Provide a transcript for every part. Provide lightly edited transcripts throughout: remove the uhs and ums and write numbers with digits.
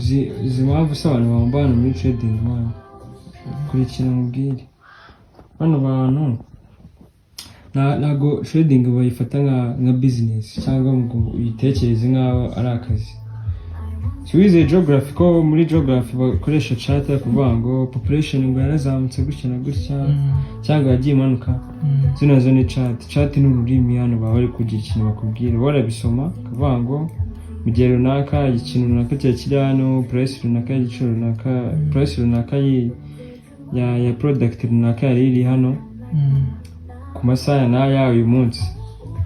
uzi impamvu se abantu bambana muri trading man kurikira mubwire bano bantu ntago trading bayifata nka business cyangwa ngo uyitekereze nk'aho ari akazi. Wize geography ko muri geography bakoresha chart kuvuga ngo population ngo yarazamutse gutya na gutya cyangwa yagiye imanuka. Zino zo ni chart ni ururimi hano baba bari kugira ikintu bakubwira warabisoma kuvuga ngo mu gihe runaka ikintu runaka kiri hano price runaka y'igiciro runaka price runaka ya product runaka yari iri hano ku masaha n'aya uyu munsi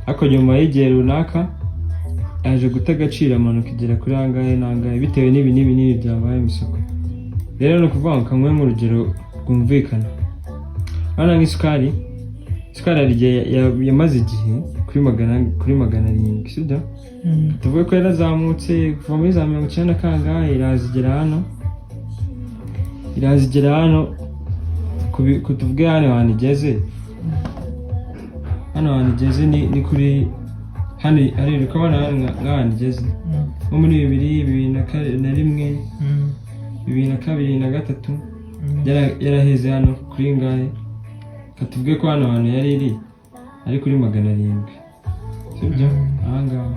ariko nyuma y'igihe runaka aje gutagacira amanuka igera kuri angahe nangahe bitewe n'ibi byabaye mu isoko. Rero no kuvuga ngo kamwe mu rugero rwumvikana hano nk'isukari yamaze igihe kuri 700 sibyo tuvuge ko yarazamutse kuva muri za 90 kangahe irazigera hano kutuvuge hano hantu igeze ni kuri hano ari ko bana nk'ahantu igeze nko muri 2001 2002 na 2003 yaraheze hano kuri ngahe katuvuge ko hano hantu yari iri ari kuri 700 sibyo ahangaha